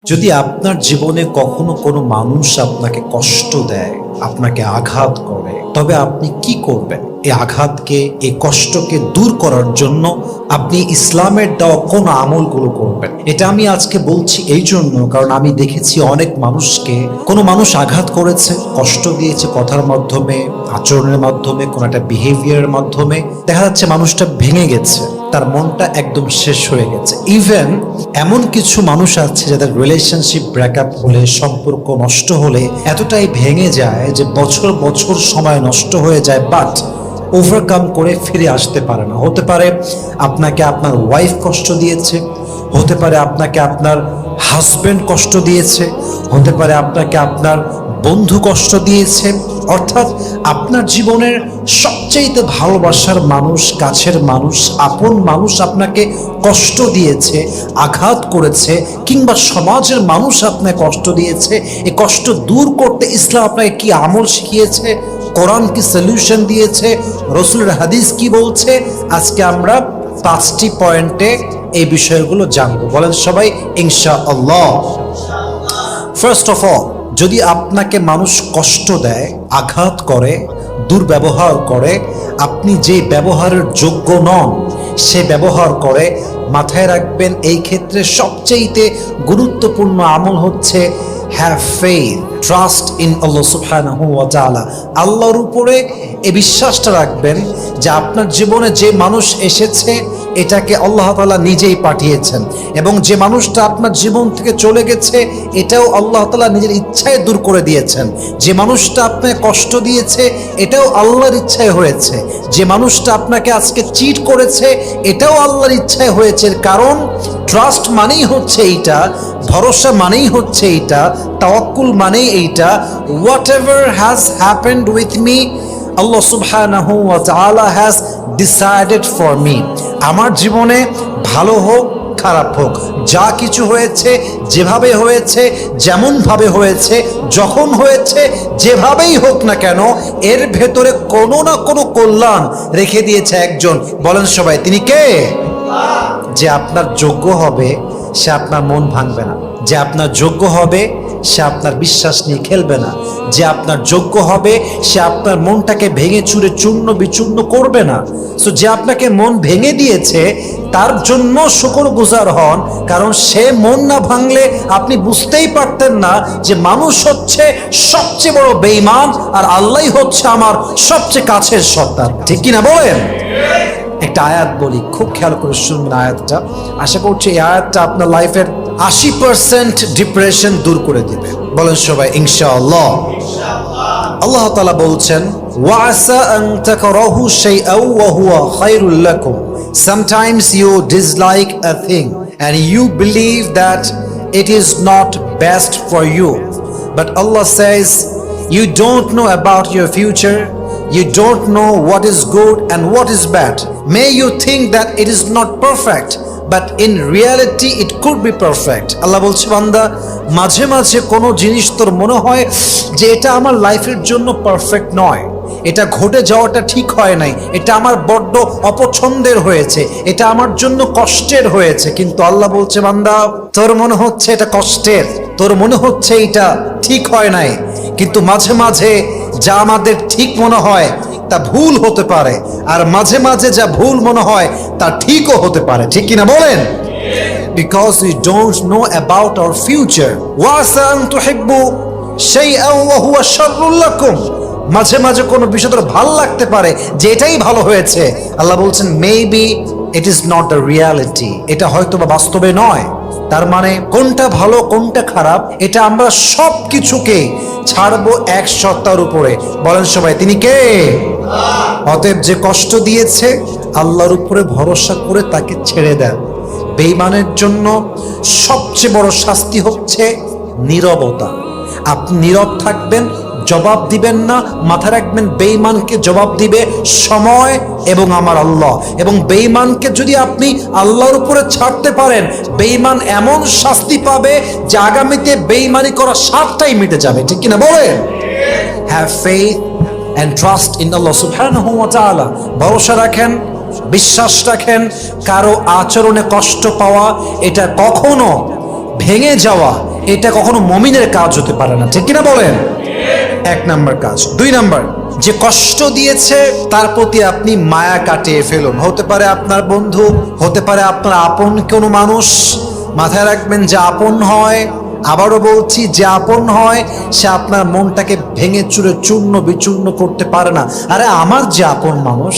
যদি আপনার জীবনে কখনো কোনো মানুষ আপনাকে কষ্ট দেয়, আপনাকে আঘাত করে, তবে আপনি কি করবেন? এই আঘাতকে, এই কষ্টকে দূর করার জন্য আপনি ইসলামের দেওয়া কোন আমলগুলো করবেন? এটা আমি আজকে বলছি এই জন্য, কারণ আমি দেখেছি অনেক মানুষকে কোনো মানুষ আঘাত করেছে, কষ্ট দিয়েছে কথার মাধ্যমে, আচরণের মাধ্যমে, কোনো একটা বিহেভিয়ারের মাধ্যমে। দেখা যাচ্ছে মানুষটা ভেঙে গেছে, তার মনটা একদম শেষ হয়ে গেছে। ইভেন এমন কিছু মানুষ আছে যাদের রিলেশনশিপ ব্রেকআপ হলে, সম্পর্ক নষ্ট হলে এতটাই ভেঙে যায় যে বছর বছর সময় নষ্ট হয়ে যায়, বাট ওভারকাম করে ফিরে আসতে পারে না। হতে পারে আপনাকে আপনার ওয়াইফ কষ্ট দিয়েছে, হতে পারে আপনাকে আপনার হাজবেন্ড কষ্ট দিয়েছে, হতে পারে আপনাকে আপনার বন্ধু কষ্ট দিয়েছে। অর্থাৎ আপনার জীবনের সবচেয়ে ভালোবাসার মানুষ, কাছের মানুষ, আপন মানুষ আপনাকে কষ্ট দিয়েছে, আঘাত করেছে, কিংবা সমাজের মানুষ আপনাকে কষ্ট দিয়েছে। এই কষ্ট দূর করতে ইসলাম আপনাকে কি আমল শিখিয়েছে, কোরআন কি সলিউশন দিয়েছে, রাসূলের হাদিস কি বলছে, আজকে আমরা 5টি পয়েন্টে এই বিষয়গুলো জানবো। বলেন সবাই ইনশাআল্লাহ। ফার্স্ট অফ অল, যদি আপনাকে মানুষ কষ্ট দেয়, আঘাত করে, দুর্ব্যবহার করে, আপনি যে ব্যবহারের যোগ্য নন সে ব্যবহার করে, মাথায় রাখবেন এই ক্ষেত্রে সবচেয়ে গুরুত্বপূর্ণ আমল হচ্ছে have faith, trust in Allah সুবহানাহু ওয়া তাআলা। আল্লাহর উপরে এই বিশ্বাসটা রাখবেন যে আপনার জীবনে যে মানুষ এসেছে এটাকে আল্লাহ তাআলা নিজেই পাঠিয়েছেন, এবং যে মানুষটা আপনার জীবন থেকে চলে গেছে এটাও আল্লাহ তাআলা নিজের ইচ্ছায় দূর করে দিয়েছেন। যে মানুষটা আপনাকে কষ্ট দিয়েছে এটাও আল্লাহর ইচ্ছায় হয়েছে। যে মানুষটা আপনাকে আজকে চিট করেছে এটাও আল্লাহর ইচ্ছায় হয়েছে। কারণ ট্রাস্ট মানেই হচ্ছে এইটা, ভরসা মানেই হচ্ছে এইটা, তাওয়াক্কুল মানেই এইটা। Whatever has happened with me, Allah সুবহানাহু ওয়া তাআলা হ্যাজ ডিসাইডেড ফর মি। আমার জীবনে ভালো হোক খারাপ হোক, যা কিছু হয়েছে, যেভাবে হয়েছে, যেমনভাবে হয়েছে, যখন হয়েছে, যেভাবেই হোক না কেন, এর ভেতরে কোনো না কোনো কল্যাণ রেখে দিয়েছে একজন। বলেন সবাই, তিনি কে? যে আপনার যোগ্য হবে সে আপনার মন ভাঙবে না, যে আপনার যোগ্য হবে সে আপনার বিশ্বাস নিয়ে খেলবে না, যে আপনার যোগ্য হবে সে আপনার মনটাকে ভেঙে চুরে চূর্ণ বিচূর্ণ করবে না। সো যে আপনাকে মন ভেঙে দিয়েছে তার জন্য শুকরগুজার হন, কারণ সে মন না ভাঙলে আপনি বুঝতেই পারতেন না যে মানুষ হচ্ছে সবচেয়ে বড় বেঈমান আর আল্লাহই হচ্ছে আমার সবচেয়ে কাছের সত্তা। ঠিক কিনা বলেন? একটা আয়াত বলি, খুব খেয়াল করে শুনবেন আয়াতটা। আশা করছি এই আয়াতটা আপনার লাইফের 80% ডিপ্রেশন দূর করে দিবে। বলেন সবাই ইনশাআল্লাহ। আল্লাহ তাআলা বলছেন, ওয়াসা আন তাকরাহু শাইআন ওয়া হুয়া খায়রুল লাকুম। Sometimes you dislike a thing and you believe that it is not best for you. But Allah says, you don't know about your future. You don't know what is good and what is bad. May you think that it is not perfect, but in reality it could be perfect. আল্লাহ বলছে, বান্দা, মাঝে মাঝে কোনো জিনিস তোর মনে হয় যে এটা আমার লাইফের জন্য পারফেক্ট নয়, এটা ঘটে যাওয়াটা ঠিক হয় নাই, এটা আমার বড্ড অপছন্দের হয়েছে, এটা আমার জন্য কষ্টের হয়েছে। কিন্তু আল্লাহ বলছে, বান্দা, তোর মনে হচ্ছে এটা কষ্টের, তোর মনে হচ্ছে এটা ঠিক হয় নাই, কিন্তু মাঝে মাঝে যা আমাদের ঠিক মনে হয় তা ভুল হতে পারে, আর মাঝে মাঝে যা ভুল মনে হয় তা ঠিকও হতে পারে। ঠিক কিনা বলেন? Because we don't know about our future. ওয়াসা আন তুহিব্বু শাইআন ওয়া হুয়া শাররুল লাকুম। মাঝে মাঝে কোনো বিষয় তোর ভালো লাগতে পারে যে এটাই ভালো হয়েছে। আল্লাহ বলছেন, maybe it is not the reality, এটা হয়তো বা বাস্তবে নয়। তার মানে কোনটা ভালো কোনটা খারাপ এটা আমরা সব কিছুকে ছাড়বো এক সত্তার উপরে। বলেন সবাই, তিনি কে? অতএব যে কষ্ট দিয়েছে আল্লাহর উপরে ভরসা করে তাকে ছেড়ে দেন। বেঈমানের জন্য সবচেয়ে বড় শাস্তি হচ্ছে নীরবতা। আপনি নীরব থাকবেন, জবাব দিবেন না। মাথা রাখবেন, বেঈমানকে জবাব দিবে সময় এবং আমার আল্লাহ। এবং বেঈমানকে যদি আপনি আল্লাহর উপরে ছাড়তে পারেন, বেঈমান এমন শাস্তি পাবে যে আগামীতে বেঈমানি করা স্বাদটাই মিটে যাবে। ঠিক কিনা বলেন? Have faith and trust in Allah সুবহানাহু ওয়া তাআলা। ভরসা রাখেন, বিশ্বাস রাখেন। কারো আচরণে কষ্ট পাওয়া এটা কখনো ভেঙে যাওয়া, এটা কখনো মুমিনের কাজ হতে পারে না, ঠিক কিনা বলেন? এক নাম্বার কাজ। দুই নাম্বার, যে কষ্ট দিয়েছে তার প্রতি আপনি মায়া কাটিয়ে ফেলুন। হতে পারে আপনার বন্ধু, হতে পারে আপনার আপন কোনো মানুষ। মাথায় রাখবেন, যে আপন হয়, আবারও বলছি, যে আপন হয় সে আপনার মনটাকে ভেঙে চুরে চূর্ণ বিচূর্ণ করতে পারে না। আরে আমার যে আপন মানুষ,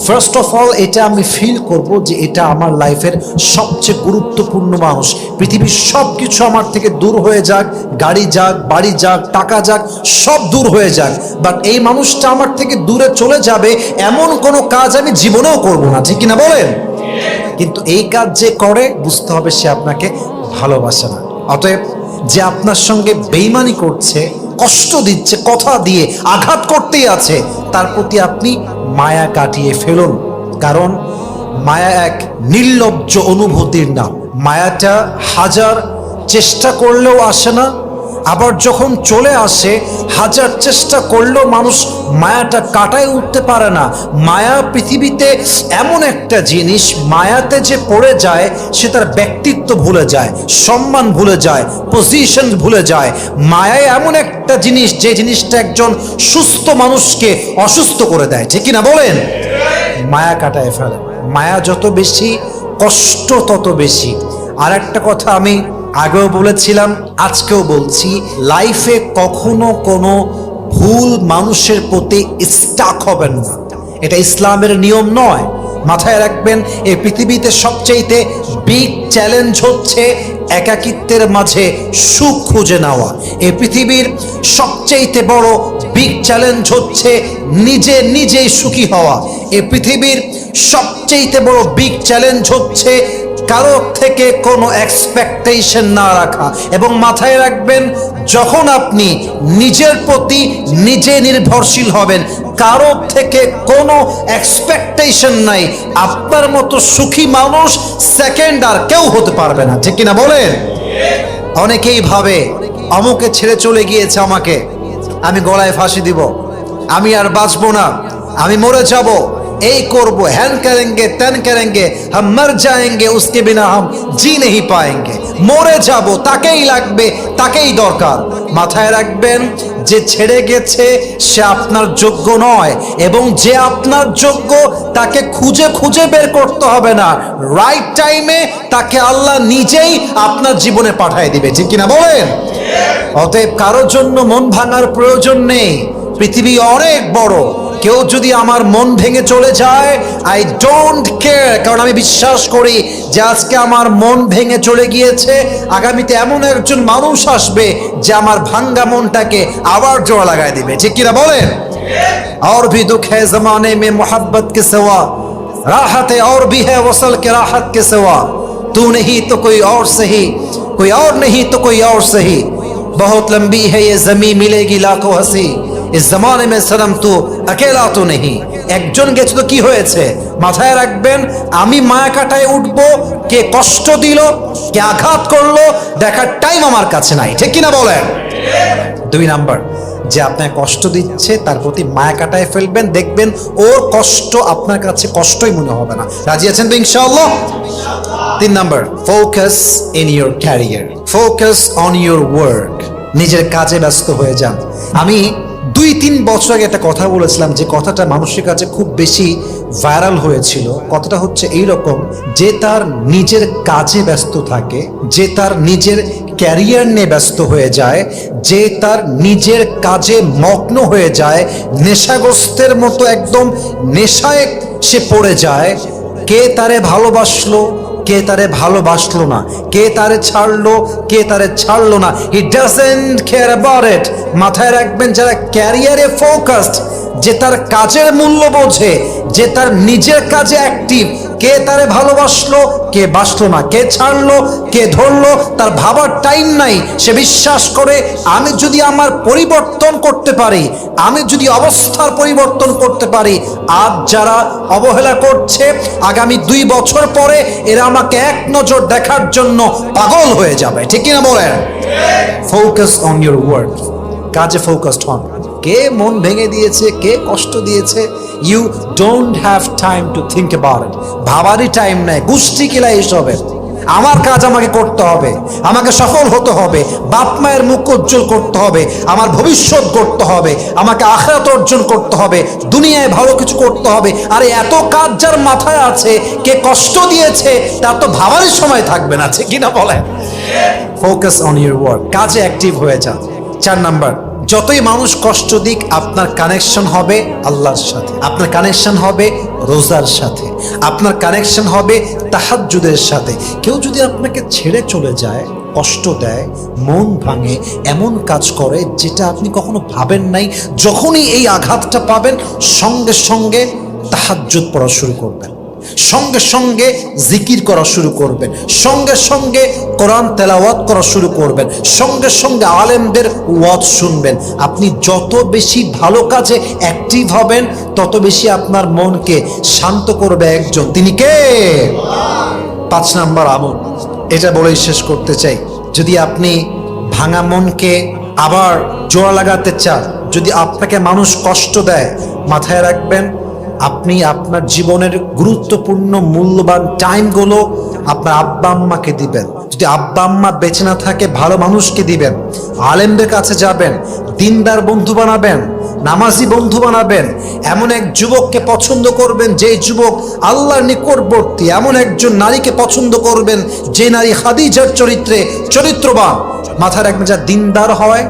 ফার্স্ট অফ অল এটা আমি ফিল করব যে এটা আমার লাইফের সবচেয়ে গুরুত্বপূর্ণ মানুষ। পৃথিবীর সব কিছু আমার থেকে দূর হয়ে যাক, গাড়ি যাক, বাড়ি যাক, টাকা যাক, সব দূর হয়ে যাক, বাট এই মানুষটা আমার থেকে দূরে চলে যাবে এমন কোনো কাজ আমি জীবনেও করব না, ঠিক কিনা বলেন? কিন্তু এই কাজ যে করে, বুঝতে হবে সে আপনাকে ভালোবাসে না। অতএব যে আপনার সঙ্গে বেইমানি করছে, কষ্ট দিচ্ছে, কথা দিয়ে আঘাত করতেই আছে, তার প্রতি আপনি মায়া কাটিয়ে ফেলুন। কারণ মায়া এক নির্লজ্জ অনুভূতির নাম। মায়াটা হাজার চেষ্টা করলেও আসে না, আবার যখন চলে আসে হাজার চেষ্টা করলেও মানুষ মায়াটা কাটায় উঠতে পারে না। মায়া পৃথিবীতে এমন একটা জিনিস, মায়াতে যে পড়ে যায় সে তার ব্যক্তিত্ব ভুলে যায়, সম্মান ভুলে যায়, পজিশন ভুলে যায়। মায়ায় এমন একটা জিনিস, যে জিনিসটা একজন সুস্থ মানুষকে অসুস্থ করে দেয়, ঠিক কিনা বলেন? মায়া কাটায় ফেলে। মায়া যত বেশি, কষ্ট তত বেশি। আর একটা কথা আমি আগেও বলেছিলাম, আজকেও বলছি, লাইফে কখনো কোনো ভুল মানুষের প্রতি স্টাক হবেন না। এটা ইসলামের নিয়ম নয়। মাথায় রাখবেন, এই পৃথিবীতে সবচাইতে বিগ চ্যালেঞ্জ হচ্ছে একাকিত্বের মাঝে সুখ খুঁজে নেওয়া। এই পৃথিবীর সবচাইতে বড় বিগ চ্যালেঞ্জ হচ্ছে নিজেই সুখী হওয়া। এই পৃথিবীর সবচাইতে বড় বিগ চ্যালেঞ্জ হচ্ছে কারো থেকে কোনো এক্সপেকটেশন না রাখা। এবং মাথায় রাখবেন, যখন আপনি নিজের প্রতি নিজে নির্ভরশীল হবেন, কারো থেকে কোনো এক্সপেকটেশন নাই, আপনার মতো সুখী মানুষ সেকেন্ড আর কেউ হতে পারবে না, ঠিক কিনা বলেন? অনেকেই ভাবে অমুকে ছেড়ে চলে গিয়েছে আমাকে, আমি গলায় ফাঁসি দিব, আমি আর বাঁচবো না, আমি মরে যাব, এই করবো, হ্যান করেঙ্গে ত্যান করেঙ্গে, হাম মর যায়েঙ্গে উসকে বিনা হাম জি নেহি পায়েঙ্গে। মরে যাব, তাকেই লাগবে, তাকেই দরকার। মাথায় রাখবেন, যে ছেড়ে গেছে সে আপনার যোগ্য নয়, এবং যে আপনার যোগ্য তাকে খুঁজে খুঁজে বের করতে হবে না। রাইট টাইমে তাকে আল্লাহ নিজেই আপনার জীবনে পাঠিয়ে দিবে, ঠিক কিনা বলেন? অতএব কারোর জন্য মন ভাঙার প্রয়োজন নেই। পৃথিবী অনেক বড়। কেউ যদি আমার মন ভেঙে চলে যায়, আই ডোন্ট কেয়ার। কারণ আমি বিশ্বাস করি যে আজকে আমার মন ভেঙে চলে গিয়েছে, আগামীতে এমন একজন মানুষ আসবে যে আমার ভাঙ্গা মনটাকে আবার জোড়া লাগাই দিবে, ঠিক কিনা বলেন? और भी दुख है जमाने में मोहब्बत के सिवा, राहत और भी है वसल के राहत के सिवा, तू नहीं तो कोई और सही, कोई और नहीं तो कोई और सही, बहुत लंबी है ये जमीन मिलेगी लाखों हंसी, इस जमाने में सनम तू अकेला तो नहीं। একজন গেছে তো কি হয়েছে? মাথায় রাখবেন, আমি মায়া কাটায় উঠবো, কে কষ্ট দিল, কে আঘাত করলো, দেখার টাইম আমার কাছে নাই, ঠিক কিনা বলেন? দুই নাম্বার, যে আপনাকে কষ্ট দিচ্ছে তার প্রতি মায়া কাটায় ফেলবেন, দেখবেন ওর কষ্ট আপনার কাছে কষ্টই মনে হবে না। রাজি আছেন তো ইনশাআল্লাহ? তিন number, focus in your career, focus on your work. নিজের কাজে ব্যস্ত হয়ে যান। আমি 2-3 বছর আগে একটা কথা বলেছিলাম, যে কথাটা মানুষের কাছে খুব বেশি ভাইরাল হয়েছিল। কথাটা হচ্ছে এইরকম, যে তার নিজের কাজে ব্যস্ত থাকে, যে তার নিজের ক্যারিয়ার নিয়ে ব্যস্ত হয়ে যায়, যে তার নিজের কাজে মগ্ন হয়ে যায়, নেশাগ্রস্তের মতো একদম নেশায় সে পড়ে যায়, কে তারে ভালোবাসলো, কে তারে ভালোবাসলো না, কে তারে ছাড়লো, কে তারে ছাড়লো না, he doesn't care about it. মাথায় রাখবেন, যারা ক্যারিয়ারে ফোকাসড, যে তার কাজের মূল্য বোঝে, যে তার নিজের কাজে অ্যাক্টিভ, কে তারে ভালোবাসলো, কে বাসলো না, কে ছাড়লো, কে ধরলো, তার ভাবার টাইম নাই। সে বিশ্বাস করে, আমি যদি আমার পরিবর্তন করতে পারি, আমি যদি অবস্থার পরিবর্তন করতে পারি, আজ যারা অবহেলা করছে, আগামী 2 বছর পরে এরা আমাকে এক নজর দেখার জন্য পাগল হয়ে যাবে, ঠিক কিনা বলেন? ফোকাস অন ইউর ওয়ার্ক, কাজে ফোকাসড হন। কে মন ভেঙে দিয়েছে, কে কষ্ট দিয়েছে, you don't have time to think about it. ভাবারই টাইম নাই, গোষ্ঠী কিলা এসবের। আমার কাজ আমাকে করতে হবে, আমাকে সফল হতে হবে, বাপ মায়ের মুখ উজ্জ্বল করতে হবে, আমার ভবিষ্যৎ করতে হবে, আমাকে আখিরাত অর্জন করতে হবে, দুনিয়ায় ভালো কিছু করতে হবে। আরে এত কাজ যার মাথায় আছে, কে কষ্ট দিয়েছে তার তো ভাবারই সময় থাকবে না, ঠিক কিনা বলেন? ফোকাস অন ইউর ওয়ার্ক, কাজে অ্যাক্টিভ হয়ে যান। 4 নাম্বার, যতই মানুষ কষ্ট দিক, আপনার কানেকশন হবে আল্লাহর সাথে, আপনার কানেকশন হবে রোজার সাথে, আপনার কানেকশন হবে তাহাজ্জুদের সাথে। কেউ যদি আপনাকে ছেড়ে চলে যায়, কষ্ট দেয়, মন ভাঙে, এমন কাজ করে যেটা আপনি কখনো ভাবেন নাই, যখনই এই আঘাতটা পাবেন সঙ্গে সঙ্গে তাহাজ্জুদ পড়া শুরু করবেন, সঙ্গে সঙ্গে জিকির করা শুরু করবেন, সঙ্গে সঙ্গে কোরআন তেলাওয়াত করা শুরু করবেন, সঙ্গে সঙ্গে আলেমদের ওয়াজ শুনবেন। আপনি যত বেশি ভালো কাজে অ্যাক্টিভ হবেন, তত বেশি আপনার মনকে শান্ত করবে একজন, তিনি কে? 5 নাম্বার আমল, এটা বলেই শেষ করতে চাই। যদি আপনি ভাঙা মনকে আবার জোড়া লাগাতে চান, যদি আপনাকে মানুষ কষ্ট দেয়, মাথায় রাখবেন আপনি আপনার জীবনের গুরুত্বপূর্ণ মূল্যবান টাইমগুলো আপনার আব্বা আম্মাকে দিবেন। যদি আব্বা আম্মা বেঁচে না থাকে, ভালো মানুষকে দিবেন, আলেমদের কাছে যাবেন, দিনদার বন্ধু বানাবেন, নামাজি বন্ধু বানাবেন, এমন এক যুবককে পছন্দ করবেন যে যুবক আল্লাহর নিকটবর্তী, এমন একজন নারীকে পছন্দ করবেন যে নারী খাদিজার চরিত্রে চরিত্রবান। মাথায় রাখবেন, যা দিনদার হয়,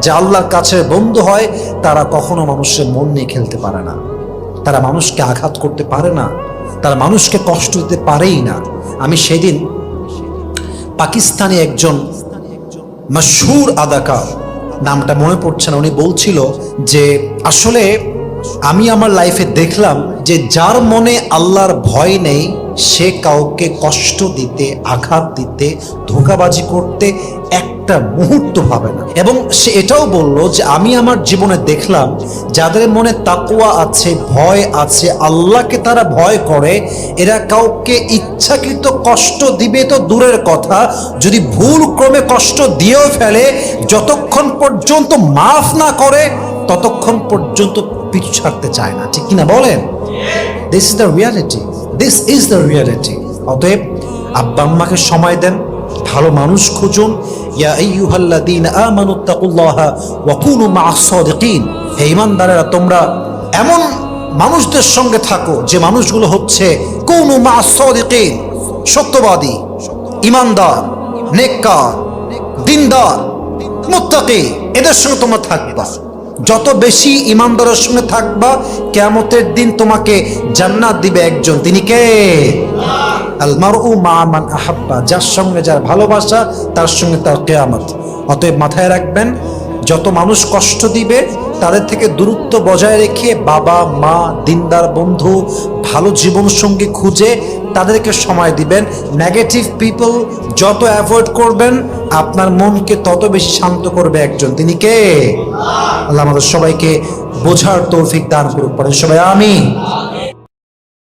যা আল্লাহর কাছে বন্ধু হয়, তারা কখনো মানুষের মন নিয়ে খেলতে পারে না, তারা মানুষকে আঘাত করতে পারে না, তারা মানুষকে কষ্ট দিতে পারেই না। আমি সেদিন পাকিস্তানি একজন মশহুর আদাকার, নামটা মনে পড়ছে না, উনি বলছিল যে আসলে আমি আমার লাইফে দেখলাম যে যার মনে আল্লাহর ভয় নেই, সে কাউকে কষ্ট দিতে, আঘাত দিতে, ধোঁকাবাজি করতে একটা মুহূর্ত ভাবে না। এবং সে এটাও বলল যে আমি আমার জীবনে দেখলাম যাদের মনে তাকওয়া আছে, ভয় আছে, আল্লাহকে তারা ভয় করে, এরা কাউকে ইচ্ছাকৃত কষ্ট দিবে তো দূরের কথা, যদি ভুল ক্রমে কষ্ট দিয়েও ফেলে, যতক্ষণ পর্যন্ত মাফ না করে ততক্ষণ পর্যন্ত পিছু ছাড়তে চায় না, ঠিক কিনা বলেন? This is the reality, this is the reality. অতএব আব্বা আম্মাকে সময় দেন, ভালো মানুষ খুঁজুন। ইয়া আইয়ুহাল্লাযীনা আমানুত্তাকুল্লাহা ওয়া কুনু মা'আস সাদিকিন, হে ঈমানদারেরা, তোমরা এমন মানুষদের সঙ্গে থাকো যে মানুষগুলো হচ্ছে কুনু মা'আস সাদিকিন, সত্যবাদী, ঈমানদার, নেককার, দিনদার, মুত্তাকি, এদের সঙ্গে তোমরা থাকবা। যত বেশি ঈমানদারের সঙ্গে থাকবা, কিয়ামতের দিন তোমাকে জান্নাত দিবে একজন, তিনি কে? আল মারউ মা মান আহাব্বা, যার সঙ্গে যার ভালোবাসা, তার সঙ্গে তার কিয়ামত। অতএব মাথায় রাখবেন, যত মানুষ কষ্ট দিবে তাদের থেকে দূরত্ব বজায় রেখে বাবা মা, দিনদার বন্ধু, ভালো জীবনসঙ্গী খুঁজে তাদেরকে সময় দিবেন। নেগেটিভ পিপল যত অ্যাভয়েড করবেন, আপনার মনকে তত বেশি শান্ত করবে একজন, তিনি কে? আল্লাহ আমাদের সবাইকে বোঝার তৌফিক দান করুক, পড়েন সবাই আমিন।